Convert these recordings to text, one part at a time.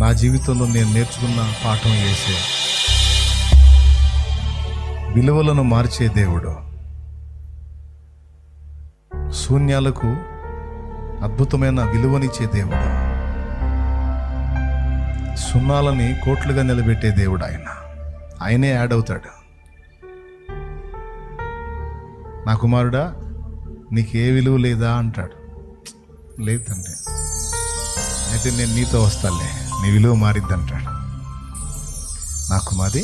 నా జీవితంలో నేను నేర్చుకున్న పాఠం యేసే. విలువలను మార్చే దేవుడు, శూన్యాలకు అద్భుతమైన విలువనిచ్చే దేవుడు, సున్నాలని కోట్లుగా నిలబెట్టే దేవుడు ఆయనే యాడ్ అవుతాడు. నా కుమారుడా నీకు ఏ విలువ లేదా అంటాడు. లేదు తండ్రి, అయితే నేను నీతో వస్తాలే, నీ విలువ మారిద్ది అంటాడు. నా కుమారి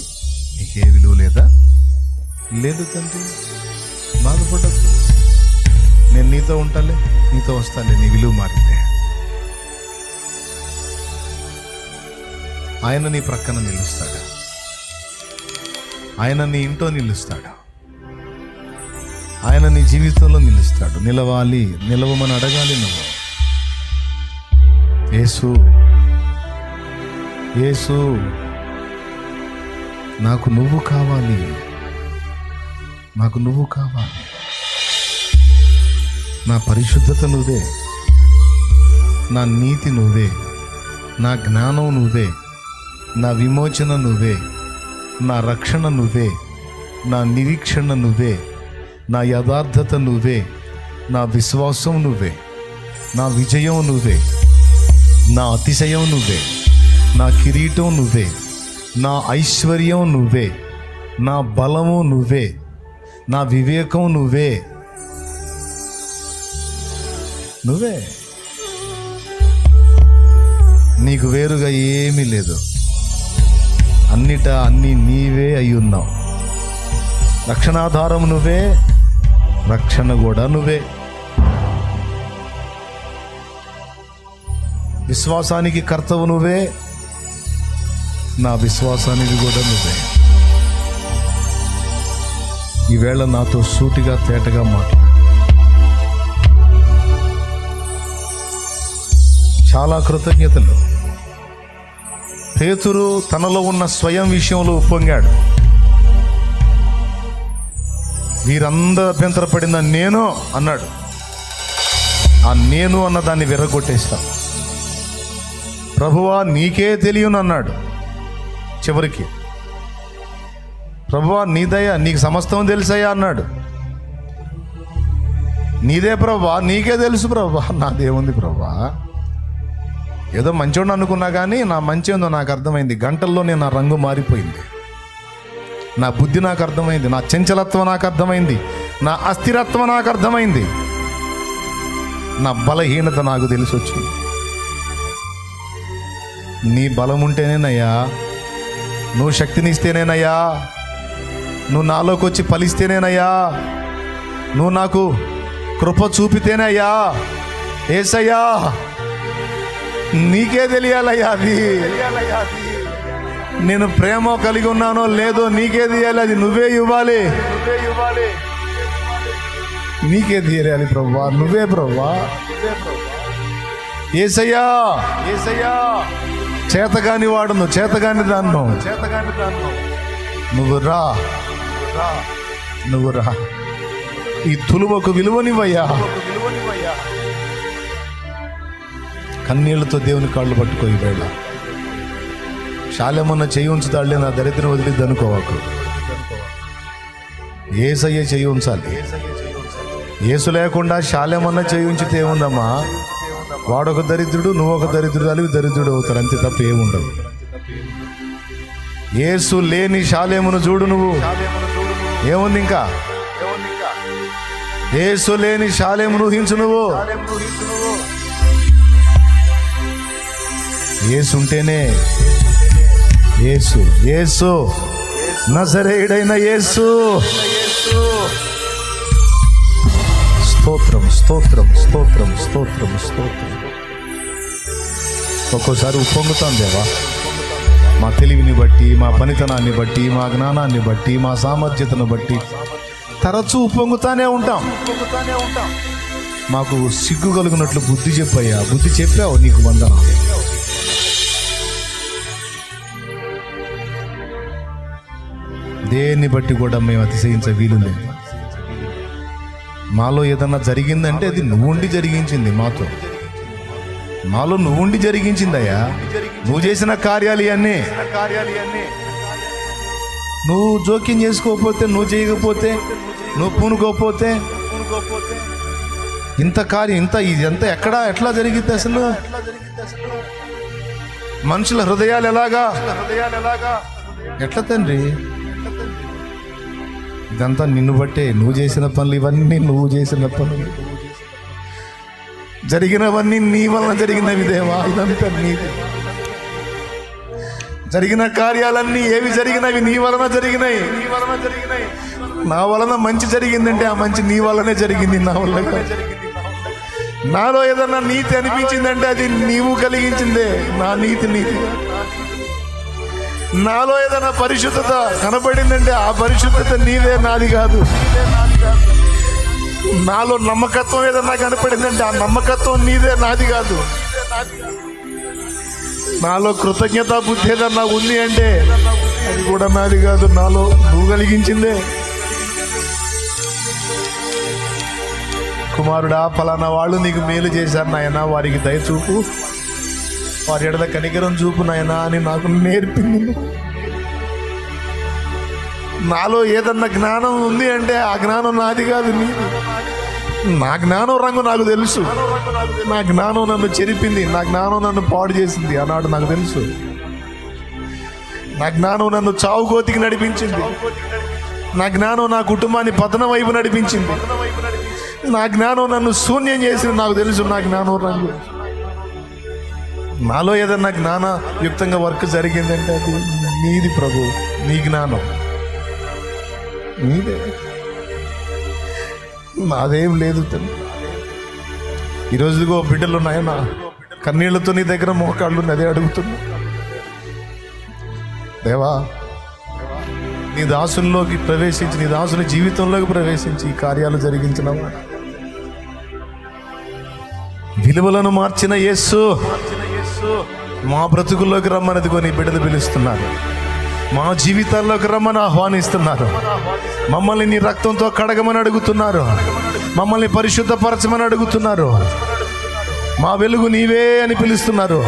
నీకు ఏ విలువ లేదా? లేదు తండ్రి, బాధపడద్దు, నేను నీతో ఉంటాలే, నీతో వస్తాలే, నీ విలువ మారిద్దే. ఆయన నీ ప్రక్కన నిలుస్తాడు, ఆయన నీ ఇంట్లో నిలుస్తాడు, ఆయన నీ జీవితంలో నిలుస్తాడు. నిలవాలి, నిలవమని అడగాలి నువ్వు. యేసు యేసు నాకు నువ్వు కావాలి, నాకు నువ్వు కావాలి. నా పరిశుద్ధత నువ్వే, నా నీతి నువ్వే, నా జ్ఞానం నువ్వే, నా విమోచన నువ్వే, నా రక్షణ నువ్వే, నా నిరీక్షణ నువ్వే, నా యథార్థత నువ్వే, నా విశ్వాసం నువ్వే, నా విజయం నువ్వే, నా అతిశయం నువ్వే, నా కిరీటం నువ్వే, నా ఐశ్వర్యం నువ్వే, నా బలము నువ్వే, నా వివేకం నువ్వే, నువ్వే. నీకు వేరుగా ఏమీ లేదు, అన్నీ నీవే అయి ఉన్నావు. రక్షణాధారం నువ్వే, రక్షణ కూడా నువ్వే. విశ్వాసానికి కర్తవు నువ్వే, నా విశ్వాసానికి కూడా నువ్వే. ఈవేళ నాతో సూటిగా తేటగా మాట్లాడు. చాలా కృతజ్ఞతలు. పేతురు తనలో ఉన్న స్వయం విషయంలో ఉప్పొంగాడు. వీరందరూ అభ్యంతరపడిన నేను అన్నాడు. ఆ నేను అన్న దాన్ని విర్రగొట్టేశాం. ప్రభువా నీకే తెలియను అన్నాడు. చివరికి ప్రభువా నీ దయ, నీకు సమస్తం తెలుసయ్యా అన్నాడు. నీదే ప్రభువా, నీకే తెలుసు ప్రభువా. నాదేముంది ప్రభువా, ఏదో మంచోడు అనుకున్నా కానీ నా మంచి ఏందో నాకు అర్థమైంది. గంటల్లోనే నా రంగు మారిపోయింది, నా బుద్ధి నాకు అర్థమైంది, నా చంచలత్వం నాకు అర్థమైంది, నా అస్థిరత్వం నాకు అర్థమైంది, నా బలహీనత నాకు తెలిసి వచ్చింది. నీ బలం ఉంటేనేనయ్యా, నువ్వు శక్తినిస్తేనేనయ్యా, నువ్వు నాలోకి వచ్చి ఫలిస్తేనేనయ్యా, నువ్వు నాకు కృప చూపితేనయ్యా. యేసయ్యా నీకే తెలియాలయ్యా, అది నేను ప్రేమ కలిగి ఉన్నానో లేదో నీకే తెలియాలి, అది నువ్వే ఇవ్వాలి, నీకే తీయాలి ప్రభువా, నువ్వే ప్రభువా. యేసయ్యా చేతగాని వాడును, చేతగాని దాన్ను, నువ్వు రా, నువ్వు రా. ఈ తులువకు విలువనివయ్యా. కన్నీళ్లతో దేవుని కాళ్ళు పట్టుకో. ఈ వేళ శాలెమన్న చెయ్యి ఉంచుతాడులే, నా దరిద్రం వదిలిద్ది అనుకోవాకు. యేసయ్య చెయ్యి ఉంచాలి. యేసు లేకుండా శాలెమన్న చెయ్యి ఉంచితే ఏముందమ్మా, వాడొక దరిద్రుడు, నువ్వు ఒక దరిద్రుడు, అలివి దరిద్రుడు అవుతారు, అంతే తప్ప ఏముండదు. యేసు లేని శాలేమును చూడు నువ్వు, ఏముంది ఇంకా? యేసు లేని శాలేమును ఊహించు నువ్వు. యేసు ఉంటేనే, యేసు యేసు నజరేయుడైన యేసు. స్తోత్రం స్తోత్రం స్తోత్రం స్తోత్రం స్తోత్రం. ఒక్కోసారి ఉప్పొంగుతాం దేవా, మా తెలివిని బట్టి, మా పనితనాన్ని బట్టి, మా జ్ఞానాన్ని బట్టి, మా సామర్థ్యతను బట్టి తరచూ ఉప్పొంగుతానే ఉంటాం. మాకు సిగ్గు కలుగునట్లు బుద్ధి చెప్పయ్యా, బుద్ధి చెప్పావు, నీకు వందనం. దేన్ని బట్టి కూడా మేము అతిశయించ వీలు లేదు. మాలో ఏదన్నా జరిగిందంటే అది నువ్వు ఉండి జరిగించింది మాతో. నాలో నువ్వు ఉండి జరిగించిందయ్యా. నువ్వు చేసిన కార్యాలు ఇవన్నీ. నువ్వు జోక్యం చేసుకోకపోతే, నువ్వు చేయకపోతే, నువ్వు పూనుకోకపోతే ఇదంతా ఎట్లా జరిగింది అసలు? మనుషుల హృదయాలు ఎలాగా ఎట్లా తండ్రి? ఇదంతా నిన్ను బట్టే. నువ్వు చేసిన పనులు ఇవన్నీ, నువ్వు చేసిన పనులు జరిగినవన్నీ నీ వలన జరిగినవి దేవా. ఇదంతా నీది. జరిగిన కార్యాలన్నీ ఏవి జరిగినవి నీ వలన జరిగినాయి. నా వలన మంచి జరిగిందంటే ఆ మంచి నీ వల్లనే జరిగింది, నా వల్ల కాదు. నాలో ఏదన్నా నీతి అనిపించిందంటే అది నీవు కలిగించిందే. నా నీతి నీతి. నాలో ఏదైనా పరిశుద్ధత కనబడిందంటే ఆ పరిశుద్ధత నీదే, నాది కాదు. నాలో నమ్మకత్వం ఏదన్నా కనపడిందంటే ఆ నమ్మకత్వం నీదే, నాది కాదు. నాలో కృతజ్ఞత బుద్ధి ఏదన్నా ఉంది అంటే అది కూడా నాది కాదు, నాలో నువ్వు కలిగించిందే. కుమారుడా, ఫలానా వాళ్ళు నీకు మేలు చేశారు నాయన, వారికి దయచూపు, వారి ఎడల కనికరం చూపు నాయనా అని నాకు నేర్పింది. నాలో ఏదన్నా జ్ఞానం ఉంది అంటే ఆ జ్ఞానం నాది కాదు, నీది. నా జ్ఞానం రంగు నాకు తెలుసు. నా జ్ఞానం నన్ను చెరిపింది, నా జ్ఞానం నన్ను పాడు చేసింది ఆనాడు నాకు తెలుసు. నా జ్ఞానం నన్ను చావుకోతికి నడిపించింది. నా జ్ఞానం నా కుటుంబాన్ని పతనం వైపు నడిపించింది. నా జ్ఞానం నన్ను శూన్యం చేసింది నాకు తెలుసు. నా జ్ఞానం రంగు. నాలో ఏదన్నా జ్ఞానయుక్తంగా వర్క్ జరిగిందంటే అది నీది ప్రభు. నీ జ్ఞానం నీదే, నాదేం లేదు తండ్రి. ఈరోజుగో బిడ్డలు నాయన కన్నీళ్లతో నీ దగ్గర మోకాళ్ళు అదే అడుగుతున్నా. దేవా, నీ దాసుల్లోకి ప్రవేశించి, నీ దాసుని జీవితంలోకి ప్రవేశించి ఈ కార్యాలు జరిగించినవా. విలువలను మార్చిన యేసు మా బ్రతుకుల్లోకి రమ్మనదిగో నీ బిడ్డలు పిలుస్తున్నారు. మా జీవితాల్లోకి రమ్మని ఆహ్వానిస్తున్నారు. మమ్మల్ని నీ రక్తంతో కడగమని అడుగుతున్నారు. మమ్మల్ని పరిశుద్ధపరచమని అడుగుతున్నారు. మా వెలుగు నీవే అని పిలుస్తున్నారు.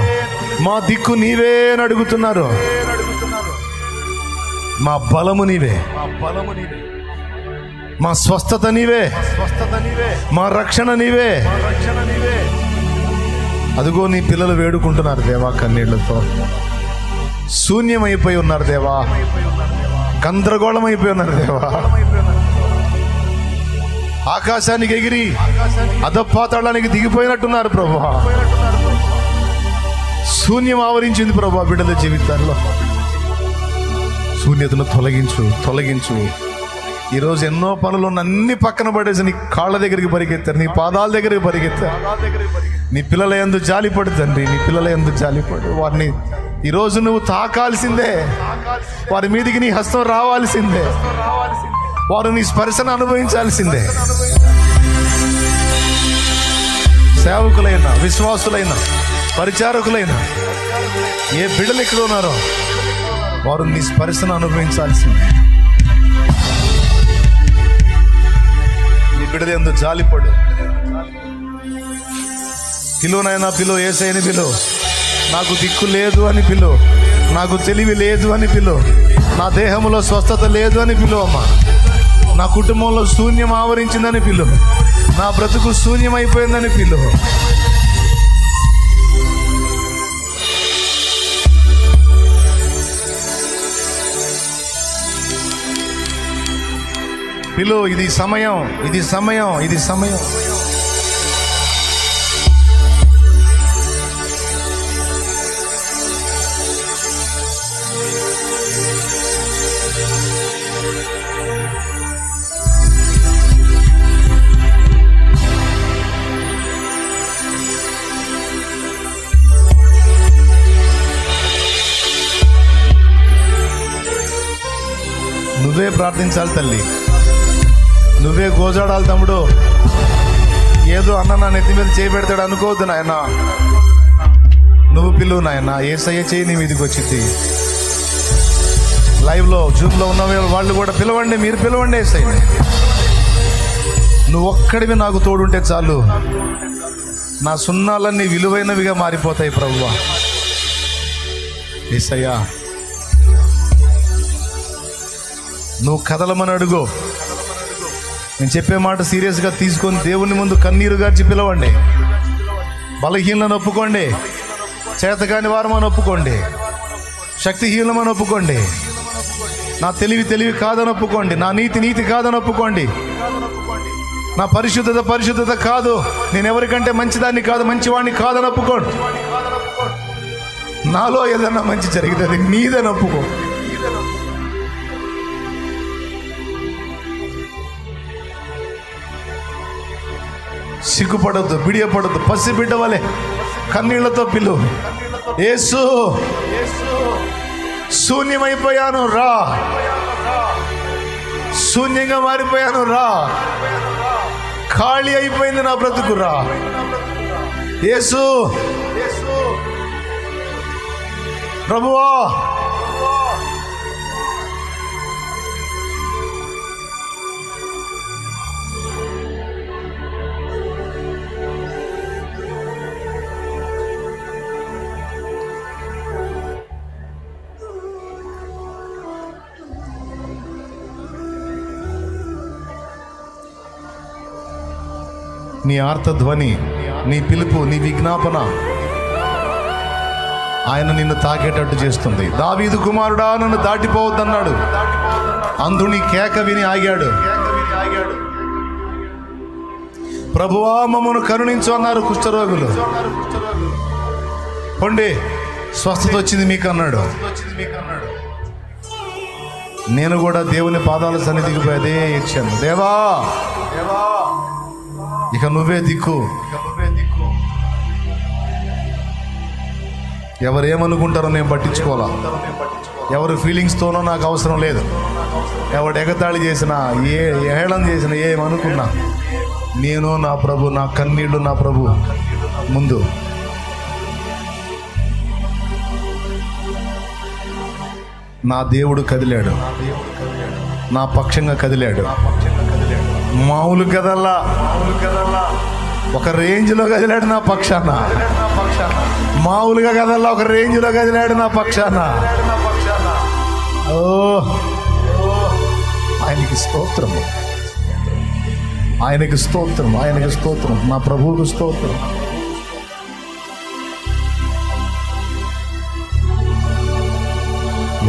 మా దిక్కు నీవే అని అడుగుతున్నారు. మా బలము నీవే, మా స్వస్థత నీవే, మా రక్షణ నీవే. అదిగో నీ పిల్లలు వేడుకుంటున్నారు దేవా కన్నీళ్లతో. శూన్యమైపోయి ఉన్నారు దేవా, గందరగోళం అయిపోయి ఉన్నారు దేవా. ఆకాశానికి ఎగిరి అధపాతాళానికి దిగిపోయినట్టున్నారు ప్రభువా. శూన్యం ఆవరించింది ప్రభువా బిడ్డల జీవితాల్లో. శూన్యతను తొలగించు. ఈరోజు ఎన్నో పనులు అన్ని పక్కన పడేసి నీ కాళ్ళ దగ్గరికి పరిగెత్తారు, నీ పాదాల దగ్గరికి పరిగెత్తారు. నీ పిల్లల యందు జాలిపడు తండ్రి, నీ పిల్లల యందు జాలిపడు. వారిని ఈరోజు నువ్వు తాకాల్సిందే. వారి మీదికి నీ హస్తం రావాల్సిందే. వారు నీ స్పర్శను అనుభవించాల్సిందే. సేవకులైన, విశ్వాసులైన, పరిచారకులైన ఏ బిడ్డలు ఇక్కడ ఉన్నారో వారు నీ స్పర్శను అనుభవించాల్సిందే. నీ బిడ్డల యందు జాలిపడు. పిలువనైనా పిలువ, యేసయ్యని పిలువ. నాకు దిక్కు లేదు అని పిలువ, నాకు తెలివి లేదు అని పిలువ, నా దేహంలో స్వస్థత లేదు అని పిలువమ్మా. నా కుటుంబంలో శూన్యం ఆవరించిందని పిలువ, నా బ్రతుకు శూన్యమైపోయిందని పిలువ. పిలువ. ఇది సమయం. నువ్వే ప్రార్థించాలి తల్లి, నువ్వే గోజాడాలి తమ్ముడు. ఏదో అన్న నా నెత్తి మీద చేయబెడతాడు అనుకోవద్దు నాయన. నువ్వు పిలువు నాయన. యేసయ్య చేయి నీ మీదకి వచ్చింది. లైవ్లో జూమ్లో ఉన్న వాళ్ళు కూడా పిలవండి, మీరు పిలవండి యేసయ్య. నువ్వు ఒక్కడివి నాకు తోడుంటే చాలు. నా సున్నాలన్నీ విలువైనవిగా మారిపోతాయి ప్రభువా. యేసయ్యా, నువ్వు కదలమని అడుగు. నేను చెప్పే మాట సీరియస్గా తీసుకొని దేవుని ముందు కన్నీరు గార్చి పిలవండి. బలహీనలను ఒప్పుకోండి, చేతకాని వారమని ఒప్పుకోండి, శక్తిహీనమని ఒప్పుకోండి, నా తెలివి కాదని ఒప్పుకోండి, నా నీతి కాదని ఒప్పుకోండి, నా పరిశుద్ధత కాదు, నేను ఎవరికంటే మంచిదాన్ని కాదు, మంచివాడిని కాదని ఒప్పుకోండి. నాలో ఏదన్నా మంచి జరిగితే అది నీదని ఒప్పుకో. సిగ్గుపడద్దు, బిడియపడద్దు, పసిబిడ్డ వలె కన్నీళ్లతో పిలువు. యేసు, శూన్యమైపోయాను రా, శూన్యంగా మారిపోయాను రా, ఖాళీ అయిపోయింది నా బ్రతుకు రా. యేసు, ప్రభువా, నీ ఆర్తధ్వని, నీ పిలుపు, నీ విజ్ఞాపన ఆయన నిన్ను తాకేటట్టు చేస్తుంది. దావీదు కుమారుడా, నన్ను దాటిపోవద్దన్నాడు. అంధుని కేక విని ఆగాడు. ప్రభువా, మమ్మను కరుణించు అన్నారు కుష్ఠరోగులు. పొండి, స్వస్థత వచ్చింది మీకు అన్నాడు. నేను కూడా దేవుని పాదాల సన్నిధికి పోయి అదే ఇచ్చాను. దేవా, ఇక నువ్వే దిక్కు. ఎవరేమనుకుంటారో నేను పట్టించుకోవాలా, ఎవరు ఫీలింగ్స్తోనో నాకు అవసరం లేదు. ఎవడు ఎగతాళి చేసినా, హేళన చేసినా, ఏమనుకున్నా, నేను నా ప్రభు, నా కన్నీళ్లు నా ప్రభు ముందు. నా దేవుడు కదిలాడు, నా పక్షంగా కదిలాడు. మామూలు కదల్లా, ఒక రేంజ్లో కదిలాడు నా పక్షాన. మామూలుగా కదల్లా, ఒక రేంజ్లో కదిలాడు నా పక్షాన. ఓ, ఆయనకి స్తోత్రము, ఆయనకి స్తోత్రం, ఆయనకి స్తోత్రం, నా ప్రభువుకు స్తోత్రం.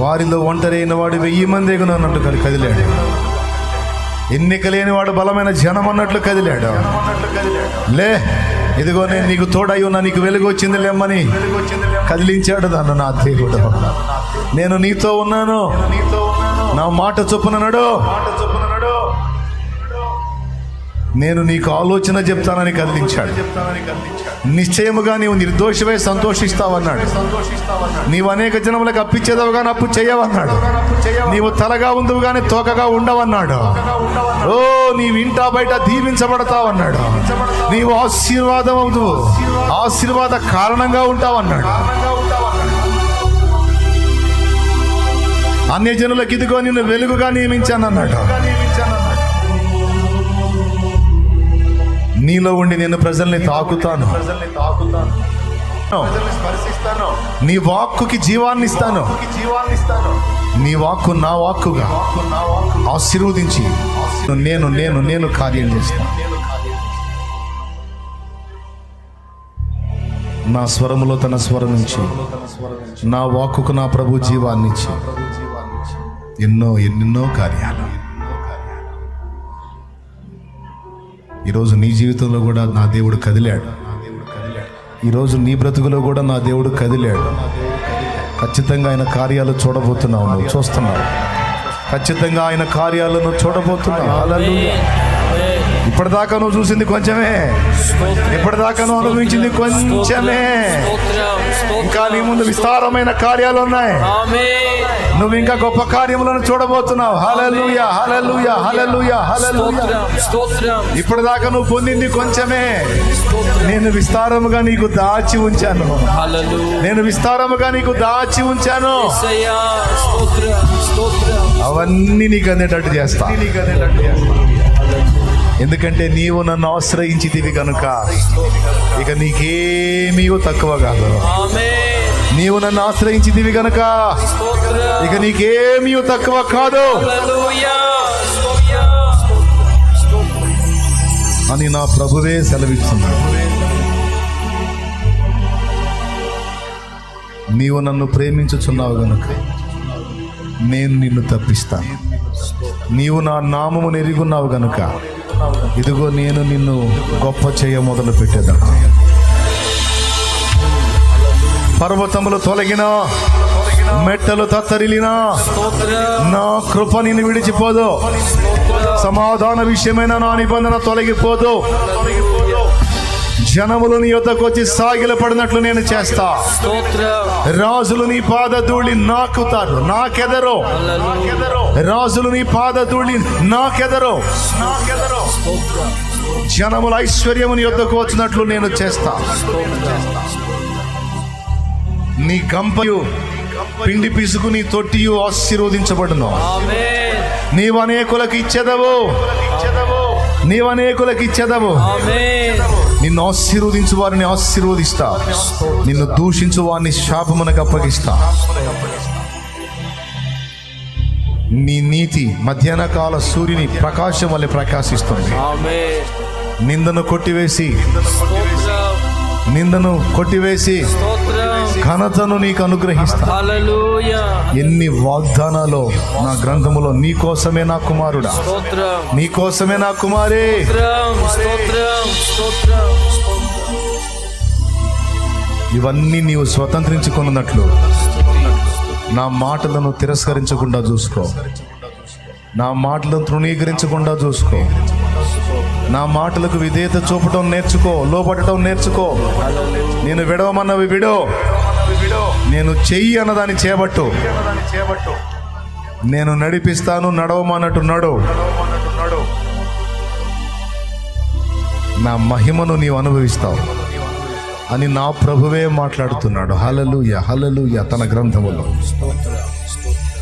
వారిలో ఒంటరి అయిన వాడు 1000 మంది ఎగునన్నట్టు కదిలాడు. ఎన్నిక లేని వాడు బలమైన జనం అన్నట్లు కదిలాడు. లే, ఇదిగో నేను నీకు తోడై ఉన్నా, నీకు వెలుగు వచ్చింది లేమ్మని కదిలించాడు దాన్ని నా దేవుడు. నేను నీతో ఉన్నాను, నా మాట చొప్పున నడు, నేను నీకు ఆలోచన చెప్తానని కదిలించాడు. నిశ్చయముగా నీవు నిర్దోషివై సంతోషిస్తావన్నాడు. నీవు అనేక జనములకు అప్పిచ్చేదవు కానీ అప్పు చేయవన్నాడు. నీవు తలగా ఉందువు కానీ తోకగా ఉండవన్నాడు. ఓ, నీవు ఇంటా బయట దీవించబడతావన్నాడు. నీవు ఆశీర్వాదం అవుదువు, ఆశీర్వాద కారణంగా ఉంటావన్నాడు. అన్యజనులకు ఇదిగో నిన్ను వెలుగుగా నియమించానన్నాడు. నీలో ఉండి నేను ప్రజల్ని తాకుతాను, నీ వాక్కుకి జీవాన్ని ఇస్తాను. నీ వాక్కు నా వాక్కుగా ఆశీర్వదించి నేను నేను నేను కార్యం చేస్తాను. నా స్వరములో తన స్వరం నుంచి, నా వాక్కుకు నా ప్రభు జీవాన్ని ఇచ్చి ఎన్నెన్నో కార్యాలు. ఈరోజు నీ జీవితంలో కూడా నా దేవుడు కదిలాడు. ఈరోజు నీ బ్రతుకులో కూడా నా దేవుడు కదిలాడు. ఖచ్చితంగా ఆయన కార్యాలు చూడబోతున్నావు, నువ్వు చూస్తున్నావు. ఖచ్చితంగా ఆయన కార్యాలను చూడబోతున్నావు. హల్లెలూయా. ఇప్పటిదాకా నువ్వు చూసింది కొంచెమే, ఇప్పటిదాకా నువ్వు అనుభవించింది కొంచెమే. ఇంకా నీ ముందు విస్తారమైన కార్యాలు ఉన్నాయి. నువ్వు ఇంకా గొప్ప కార్యములను చూడబోతున్నావు. హల్లెలూయా, హల్లెలూయా, హల్లెలూయా, హల్లెలూయా. ఇప్పటిదాకా నువ్వు పొందింది కొంచెమే. నేను విస్తారముగా నీకు దాచి ఉంచాను. నేను విస్తారముగా నీకు దాచి ఉంచాను. అవన్నీ నీకు అందేటట్టు చేస్తా. ఎందుకంటే నీవు నన్ను ఆశ్రయించితివి కనుక ఇక నీకేమీ తక్కువ కాదు. నీవు నన్ను ఆశ్రయించితివి కనుక ఇక నీకేమీ తక్కువ కాదు అని నా ప్రభువే సెలవిస్తున్నాడు. నీవు నన్ను ప్రేమించుచున్నావు గనుక నేను నిన్ను తప్పిస్తాను. నీవు నా నామమును ఎరుగున్నావు గనుక ఇదిగో నేను నిన్ను గొప్ప చేయ మొదలు పెట్టేదాన్ని. పర్వతములు తొలగినా, మెట్టలు తత్తరిలినా నా కృప నిన్ను విడిచిపోదు. సమాధాన విషయమైన నా నిబంధన తొలగిపోదు. జనములు నీ యొద్దకు వచ్చి సాగిల పడినట్లు నేను చేస్తా. రాజులు నీ పాద ధూళి నాకుతారు, నాకెదరో. రాజులు నీ పాద ధూళి నాకెదరో. జనముల ఐశ్వర్యము నీ యొద్దకు వచ్చినట్లు నేను చేస్తా. నీ గంపయు పిండి పిసుకు నీ తొట్టియు ఆశీర్వదించబడును. నీవు అనేకులకు ఇచ్చేదవు, నీవు అనేకులకు ఇచ్చేదవు. నిన్ను ఆశీర్వదించు వారిని ఆశీర్వదిస్తా, నిన్ను దూషించు వారిని శాపమునకు అప్పగిస్తా. నీ నీతి మధ్యాహ్న కాల సూర్యుని ప్రకాశం వలె ప్రకాశిస్తుంది. నిందను కొట్టివేసి ఘనతను నీకు అనుగ్రహిస్తా. ఎన్ని వాగ్దానాలు నా గ్రంథములో. నీ కోసమే నా కుమారుడా, నీ కోసమే నా కుమారే. ఇవన్నీ నీవు స్వతంత్రించుకున్నట్లు నా మాటలను తిరస్కరించకుండా చూసుకో. నా మాటలను తృణీకరించకుండా చూసుకో. నా మాటలకు విధేయత చూపటం నేర్చుకో, లోబడటం నేర్చుకో. నేను విడవమన్నవి విడో, నేను చెయ్యి అన్నదాన్ని చేపట్టు. నేను నడిపిస్తాను, నడవమన్నట్టు నడు. నా మహిమను నీవు అనుభవిస్తావు అని నా ప్రభువే మాట్లాడుతున్నాడు. హల్లెలూయా, హల్లెలూయా.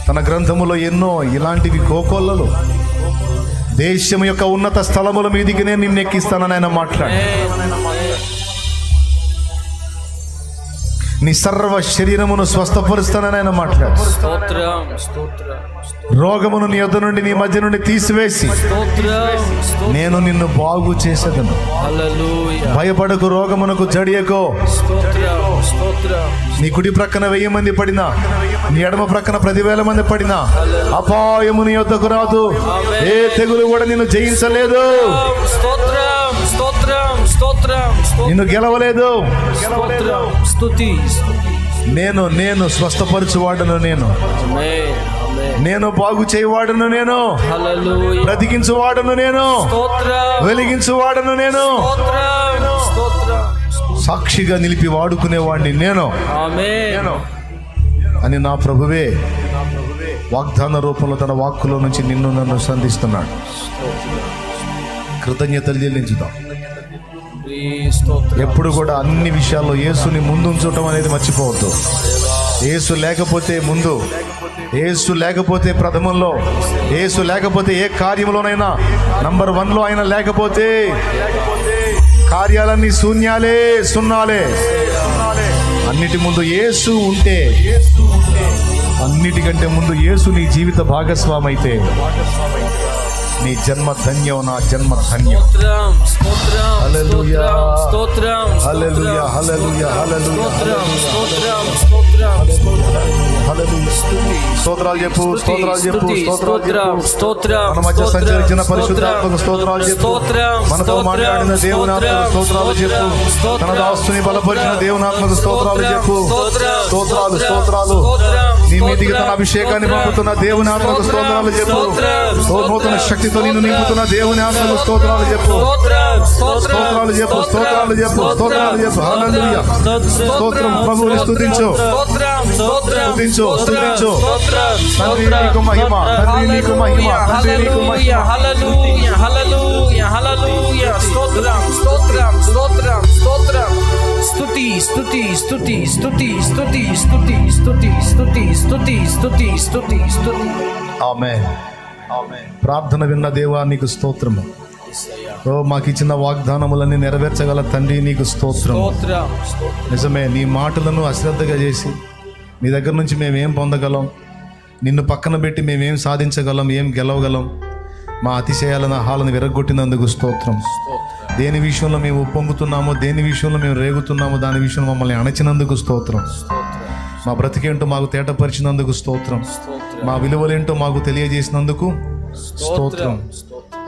తన గ్రంథములో ఎన్నో ఇలాంటివి కోకొల్లలు. దేశం యొక్క ఉన్నత స్థలముల మీదికి నేను నిన్ను ఎక్కిస్తానని ఆయన మాట్లాడు. నీ సర్వ శరీరమును స్వస్థపరుస్తానని ఆయన మాట్లాడు. రోగమును నీ యొద్ద నుండి, నీ మధ్య నుండి తీసివేసి నేను నిన్ను బాగు చేసేదను. భయపడకు, రోగమునకు జడియకో. నీ కుడి ప్రక్కన 1000 మంది పడినా, నీ ఎడమ ప్రక్కన 10,000 మంది పడినా అపాయము నీ యొద్దకు రాదు. ఏ తెగులు కూడా నిన్ను జయించలేదు, నిన్ను గెలవలేదు. నేను స్వస్థపరచువాడను, నేను బాగు చేయవాడను, నేను బ్రతికించువాడను, నేను వెలిగించువాడను, నేను సాక్షిగా నిలిపి వాడుకునేవాడిని నేను అని నా ప్రభువే వాగ్దాన రూపంలో తన వాక్కులో నుంచి నిన్ను నన్ను సంధిస్తున్నాడు. కృతజ్ఞతలు చెల్లించుదాం. ఎప్పుడు కూడా అన్ని విషయాల్లో యేసుని ముందు ఉంచటం అనేది మర్చిపోవద్దు. యేసు లేకపోతే ముందు, యేసు లేకపోతే ప్రథమంలో, యేసు లేకపోతే ఏ కార్యంలోనైనా నంబర్ 1లో ఆయన లేకపోతే కార్యాలన్నీ శూన్యాలే, సున్నాలే. అన్నిటి ముందు యేసు ఉంటే, అన్నిటికంటే ముందు యేసు నీ జీవిత భాగస్వామి అయితే నీ జన్మ ధన్యం, నా జన్మ ధన్యం. హల్లెలూయా, హల్లెలూయా, హల్లెలూయా, హల్లెలూయా. స్తోత్రాలు చెప్పు, స్తోత్రాలు చెప్పు, స్తోత్రాలు. మన మధ్య సంచరించిన పరిశుద్ధాత్మకు స్తోత్రాలు చెప్పు. మనతో మాట్లాడిన దేవునాత్మకు స్తోత్రాలు చెప్పు. తన దాసుని బలపరిచిన దేవునాత్మకు స్తోత్రాలు చెప్పు. స్తోత్రాలు, స్తోత్రాలు. నీ మీదికి తన అభిషేకాన్ని పంపుతున్న దేవునాత్మకు స్తోత్రాలు చెప్పు. నూతన శక్తితో నిన్ను నింపుతున్న దేవునాత్మకు స్తోత్రాలు చెప్పు. స్తోత్రాలు చెప్పు, స్తోత్రాలు చెప్పు, స్తోత్రాలు చెప్పు. హల్లెలూయా. స్తోత్రం. ప్రభువుని స్తుతించు, స్తుతించు, స్తుతించు. తండ్రి నీకు మహిమ, తండ్రి నీకు మహిమ, తండ్రి నీకు మహిమ. హల్లెలూయా, హల్లెలూయా, హల్లెలూయా. స్తోత్రం, స్తోత్రం, స్తోత్రం, స్తోత్రం. స్తుతి, స్తుతి, స్తుతి, స్తుతి, స్తుతి, స్తుతి, స్తుతి, స్తుతి, స్తుతి, స్తుతి, స్తుతి, స్తుతి. ఆమేన్. ప్రార్థన విన్న దేవా నీకు స్తోత్రము. ఓ మాకు ఇచ్చిన వాగ్దానములన్నీ నెరవేర్చగల తండ్రి నీకు స్తోత్రం. స్తోత్రం స్తోత్రం. నిజమే, నీ మాటలను అశ్రద్ధగా చేసి నీ దగ్గర నుంచి మేమేం పొందగలం, నిన్ను పక్కన పెట్టి మేమేం సాధించగలం, ఏం గెలవగలం, మా అతిశయాలను హాలను విరగొట్టినందుకు స్తోత్రం. దేని విషయంలో మేము ఉప్పొంగుతున్నామో, దేని విషయంలో మేము రేగుతున్నామో, దాని విషయంలో మమ్మల్ని అణచినందుకు స్తోత్రం. మా బ్రతికేంటో మాకు తేటపరిచినందుకు స్తోత్రం. మా విలువలేంటో మాకు తెలియజేసినందుకు స్తోత్రం.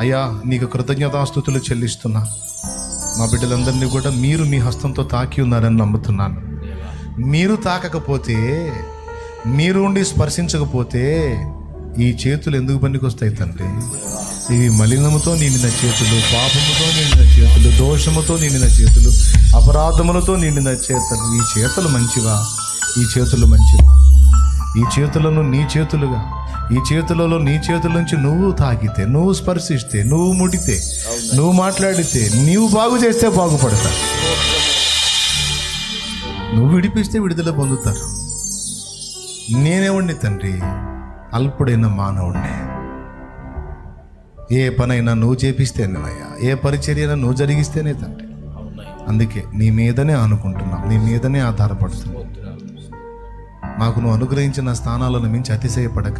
అయ్యా నీకు కృతజ్ఞతాస్తుతులు చెల్లిస్తున్నా. మా బిడ్డలందరినీ కూడా మీరు మీ హస్తంతో తాకి ఉన్నారని నమ్ముతున్నాను. మీరు తాకకపోతే, మీరు ఉండి స్పర్శించకపోతే ఈ చేతులు ఎందుకు పనికొస్తాయి తండ్రి? ఇవి మలినముతో నిండిన చేతులు, పాపముతో నిండిన చేతులు, దోషముతో నిండిన చేతులు, అపరాధములతో నిండిన చేతులు. ఈ చేతులు మంచివా? ఈ చేతులు మంచివా? ఈ చేతులను నీ చేతులుగా, ఈ చేతులలో నీ చేతుల నుంచి నువ్వు తాకితే, నువ్వు స్పర్శిస్తే, నువ్వు ముడితే, నువ్వు మాట్లాడితే, నీవు బాగు చేస్తే బాగుపడతా, నువ్వు విడిపిస్తే విడుదల పొందుతారు. నేనేవాడిని తండ్రి, అల్పుడైన మానవుడిని. ఏ పనైనా నువ్వు చేపిస్తేనేవయ్యా, ఏ పరిచర్యైనా నువ్వు జరిగిస్తేనే తండ్రి. అందుకే నీ మీదనే అనుకుంటున్నాం, నీ మీదనే ఆధారపడుతున్నాం. మాకు నువ్వు అనుగ్రహించిన స్థానాలను మించి అతిశయపడక,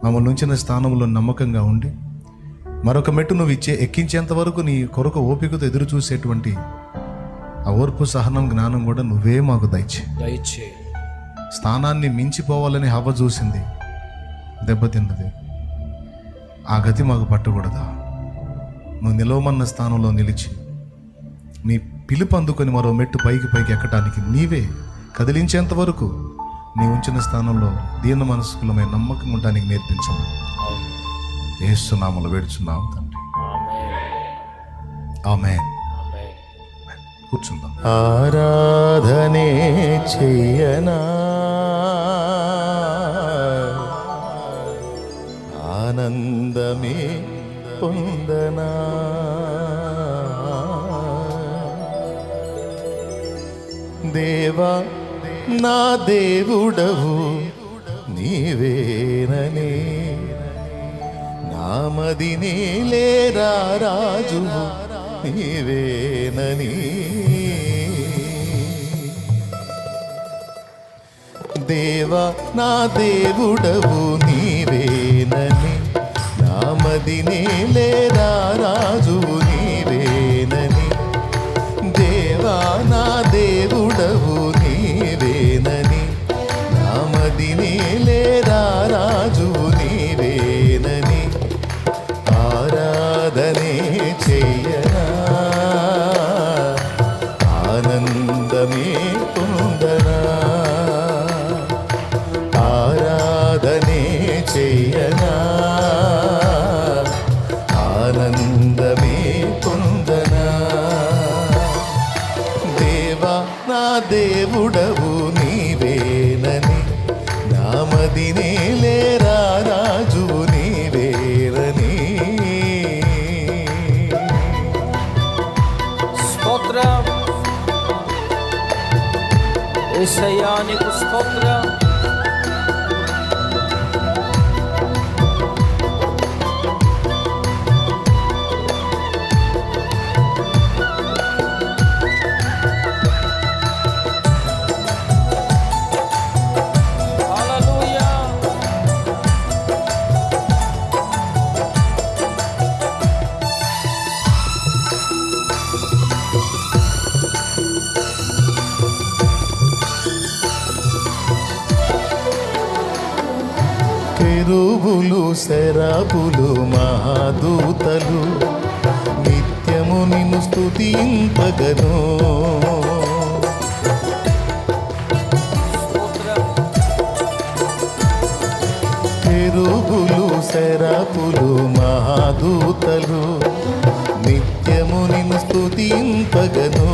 మమ్మల్ని ఉంచిన స్థానంలో నమ్మకంగా ఉండి, మరొక మెట్టు నువ్వు ఎక్కించేంత వరకు నీ కొరకు ఓపికతో ఎదురు చూసేటువంటి ఆ ఓర్పు, సహనం, జ్ఞానం కూడా నువ్వే మాకు దయచేయి. స్థానాన్ని మించిపోవాలని హవ్వ చూసింది, దెబ్బతిన్నది. ఆ గతి మాకు పట్టకూడదా? నువ్వు నిలవమన్న స్థానంలో నిలిచి నీ పిలుపు అందుకొని మరో మెట్టు పైకి ఎక్కడానికి నీవే కదిలించేంత వరకు నీ ఉంచిన స్థానంలో దీన మనస్కులమైన నమ్మకం ఉండడానికి నేర్పించమని యేసు నామములో వేడుచున్నాం తండ్రి. ఆమేన్. కూర్చుందాం. ఆరాధనే చెయ్యనా, ఆనందమే పొందనా, దేవా నా దేవుడవు నీవేనని, నామది నేలేరా రాజువు నీవేనని, దేవా నా దేవుడవు నీవేనని, నామది నేలేరా రాజువు నీవేనని, దేవా నా దేవుడవు నీవేనని, నామది నేలేరా రాజువు నీవేనని, ఆరాధనే చెయ్యనా, ఆనందమే పొందనా, ఆరాధనే చెయ్యనా, ఆనందమే పొందనా, దేవా నా దేవుడవు నీవేనని, నామది నేలేరా రాజువు నీవేనని. స్తోత్రం యేసయ్యా, నీకు స్తోత్రం. కెరూబులు, సెరాపులు, మహాదూతలు నిత్యము నిన్ను స్తుతింపగను, కెరూబులు, సెరాపులు, మహాదూతలు నిత్యము నిన్ను స్తుతింపగను,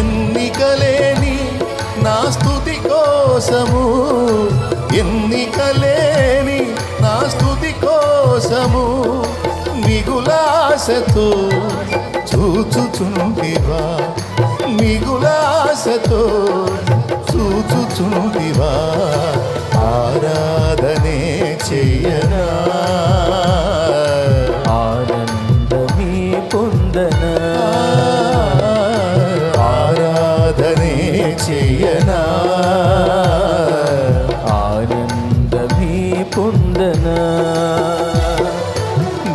ఎన్నికలేని నా స్తుతి కోసము, ఎన్నికలేని నా స్తుతి కోసము మిగులాశతో చూచుచుంటివా, మిగులాశతో చూచుచుంటివా, ఆరాధనే చెయ్యనా, చేయనా ఆనందమే పొందనా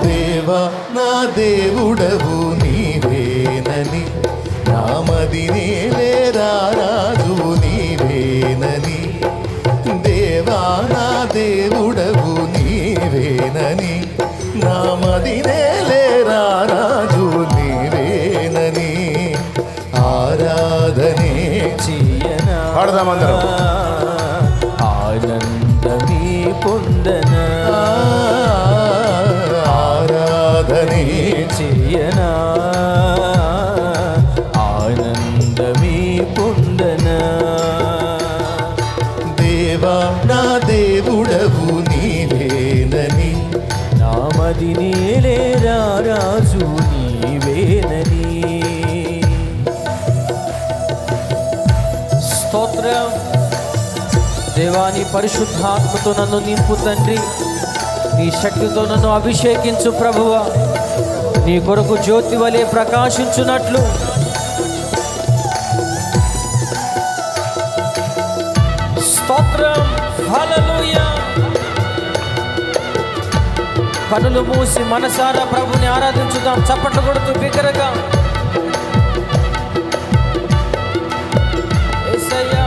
దేవా నా దేవుడవు నీవేనని నామదినే రాజు నీవేనని దేవా నా దేవుడవు నీవేనని నామదినే రాజు నీవేనని ఆరాధనే చేయనా పాడదామందరం. ఆనందమే పొందనా ఆరాధనే చేయనా ఆనందమే పొందనా దేవా నా దేవుడవు నీవేనని నామదినే రాజు నీవేనని స్తోత్రం. దేవాని పరిశుద్ధాత్మతో నన్ను నింపు తండ్రి. నీ శక్తితో నన్ను అభిషేకించు ప్రభువా. నీ కొరకు జ్యోతి వలె ప్రకాశించున్నట్లు స్తోత్రం. హల్లెలూయా. కనులు మూసి మనసారా ప్రభుని ఆరాధించుదాం. చప్పట్లు కొడుతూ బిగ్గరగా. యేసయ్యా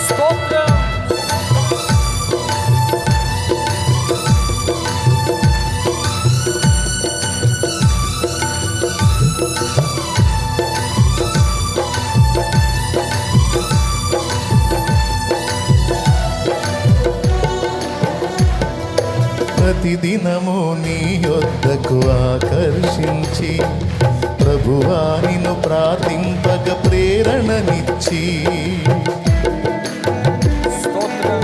స్తోత్రం. ప్రతిదినము నీ యొద్దకు ఆకర్షించి ప్రభువా నిన్ను ప్రార్థింపగ ప్రేరణనిచ్చి స్తోత్రం.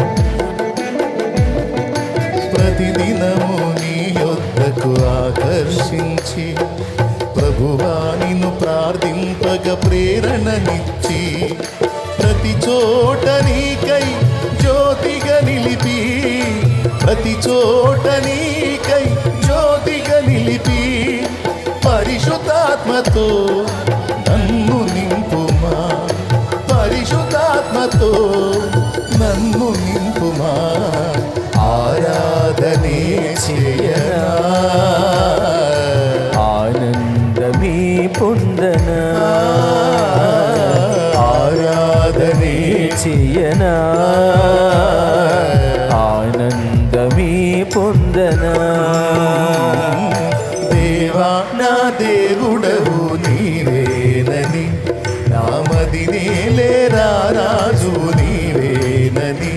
ప్రతిదినము నీ యొద్దకు ఆకర్షించి ప్రభువా నిన్ను ప్రార్థింపగ ప్రేరణనిచ్చి ప్రతి చోట నీకై జ్యోతిగా నిలిపి ప్రతి చోట నీకై జ్యోతిగా నిలిపి పరిశుద్ధాత్మతో నన్ను నింపుమా పరిశుద్ధాత్మతో నన్ను నింపుమా ఆరాధనే చేయనా ఆనందమే పొందనా ఆరాధనే చేయనా ఆనందమే పొందనా దేవా నా దేవుడవు నీవేనని నామదినే రాజు నీవేనని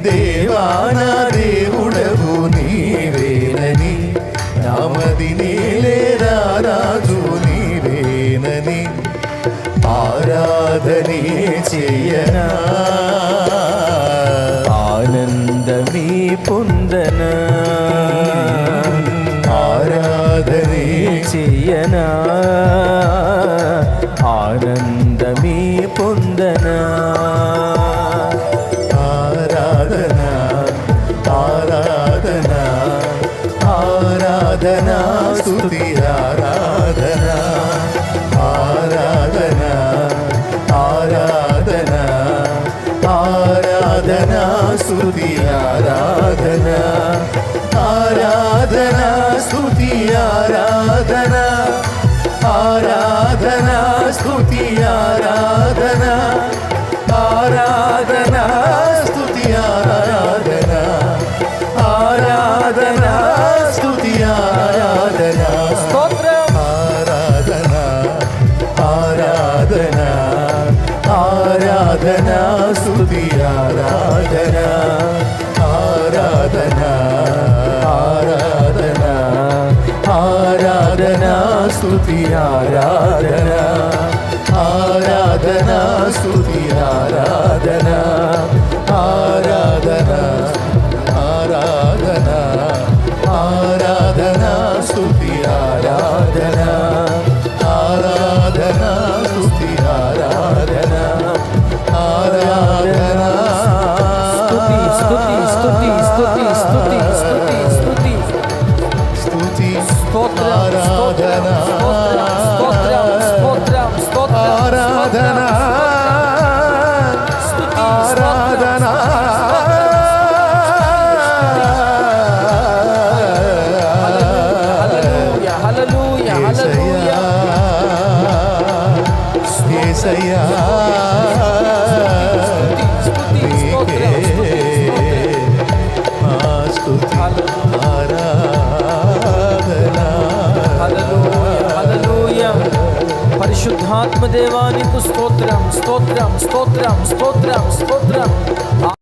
దేవా నా దేవుడవు నీవేనని నామదినే రాజు నీవేనని ఆరాధనే చేయనా ఆనందమే పొందనా ఆరాధనే చేయనా ఆనందమే పొందనా ఆరాధన ఆరాధన ఆరాధన స్తుతి ఆరాధన ఆరాధన ఆరాధన ఆరాధన స్తుతి ఆరాధన ఆరాధన స్తుతి ఆరాధన ఆరాధన స్తుతి ఆరాధన ఆరాధన స్తుతి ఆరాధన ఆరాధన స్తుతి ఆరాధన స్తోత్రం. ఆరాధన ఆరాధన ఆరాధన స్తుతి ఆరాధన ఆరాధన ఆరాధన ఆరాధన స్తుతి ఆరాధన ఆరాధన స్తుతి ఆరాధన ఆరాధన ఆరాధన ఆరాధన స్తుతి ఆరాధన ఆరాధన స్తుతి ఆరాధన ఆరాధన స్తుతి స్తుతి స్తుతి స్తుతి స్తుతి స్తుతి స్తుతి స్తుతి స్తోత్రం. ఆరాధన స్తోత్రం. స్తుతి, స్తోత్రం, హల్లెలూయా. పరిశుద్ధాత్మ దేవానికి స్తోత్రం స్తోత్రం స్తోత్రం స్తోత్రం స్తోత్రం.